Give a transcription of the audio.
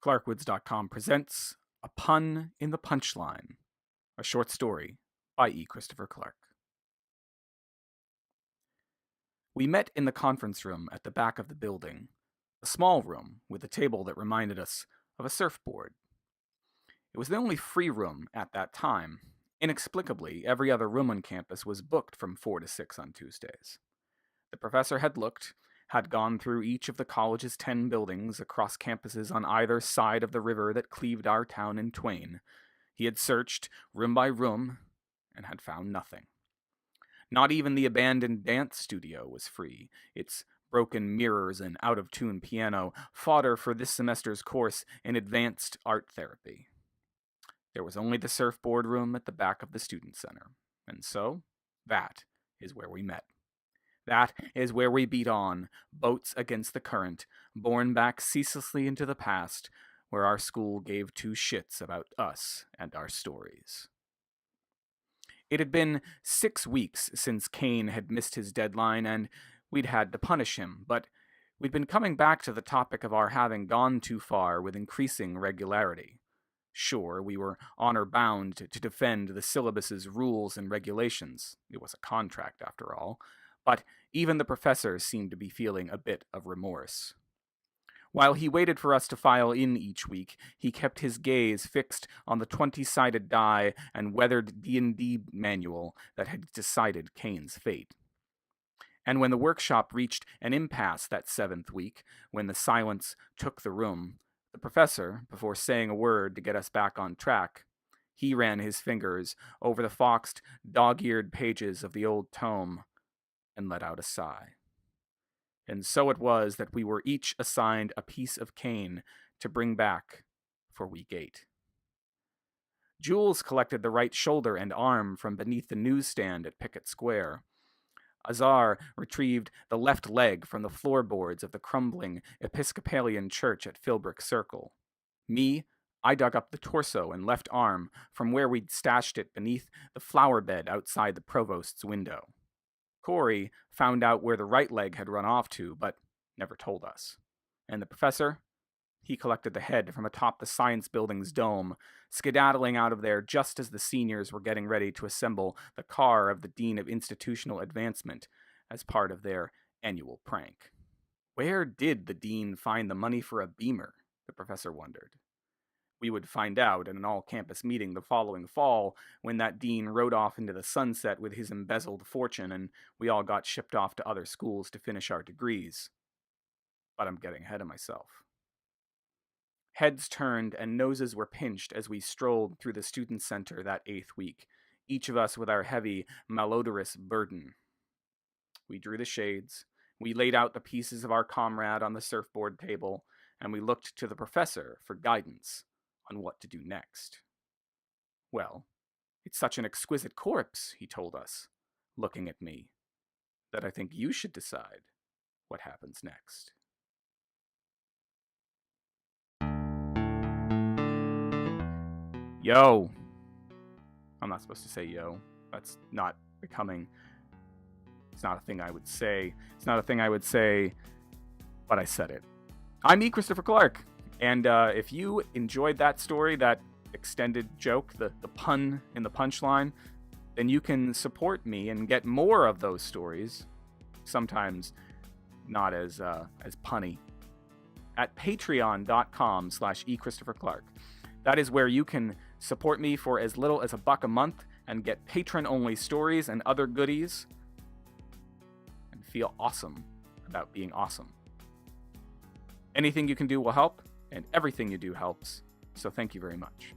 Clarkwoods.com presents A Pun in the Punchline, a short story by E. Christopher Clark. We met in the conference room at the back of the building, a small room with a table that reminded us of a surfboard. It was the only free room at that time. Inexplicably, every other room on campus was booked from 4 to 6 on Tuesdays. The professor had gone through each of the college's 10 buildings across campuses on either side of the river that cleaved our town in twain. He had searched room by room and had found nothing. Not even the abandoned dance studio was free, its broken mirrors and out-of-tune piano fodder for this semester's course in advanced art therapy. There was only the surfboard room at the back of the student center, and so that is where we met. That is where we beat on, boats against the current, borne back ceaselessly into the past, where our school gave two shits about us and our stories. It had been 6 weeks since Kane had missed his deadline, and we'd had to punish him, but we'd been coming back to the topic of our having gone too far with increasing regularity. Sure, we were honor-bound to defend the syllabus's rules and regulations. It was a contract, after all. But even the professor seemed to be feeling a bit of remorse. While he waited for us to file in each week, he kept his gaze fixed on the 20-sided die and weathered D&D manual that had decided Kane's fate. And when the workshop reached an impasse that 7th week, when the silence took the room, the professor, before saying a word to get us back on track, he ran his fingers over the foxed, dog-eared pages of the old tome and let out a sigh. And so it was that we were each assigned a piece of Kane to bring back for week 8. Jules collected the right shoulder and arm from beneath the newsstand at Pickett Square. Azar retrieved the left leg from the floorboards of the crumbling Episcopalian church at Philbrick Circle. Me, I dug up the torso and left arm from where we'd stashed it beneath the flower bed outside the provost's window. Corey found out where the right leg had run off to, but never told us. And the professor? He collected the head from atop the science building's dome, skedaddling out of there just as the seniors were getting ready to assemble the car of the Dean of Institutional Advancement as part of their annual prank. Where did the dean find the money for a beamer? The professor wondered. We would find out at an all-campus meeting the following fall when that dean rode off into the sunset with his embezzled fortune and we all got shipped off to other schools to finish our degrees. But I'm getting ahead of myself. Heads turned and noses were pinched as we strolled through the student center that 8th week, each of us with our heavy, malodorous burden. We drew the shades, we laid out the pieces of our comrade on the surfboard table, and we looked to the professor for guidance on what to do next. Well, it's such an exquisite corpse, he told us, looking at me, that I think you should decide what happens next. Yo. I'm not supposed to say yo. That's not becoming. It's not a thing I would say. It's not a thing I would say, but I said it. I'm E. Christopher Clark. And if you enjoyed that story, that extended joke, the pun in the punchline, then you can support me and get more of those stories, sometimes not as punny, at patreon.com/echristopherclark. That is where you can support me for as little as $1 a month and get patron-only stories and other goodies and feel awesome about being awesome. Anything you can do will help, and everything you do helps, so thank you very much.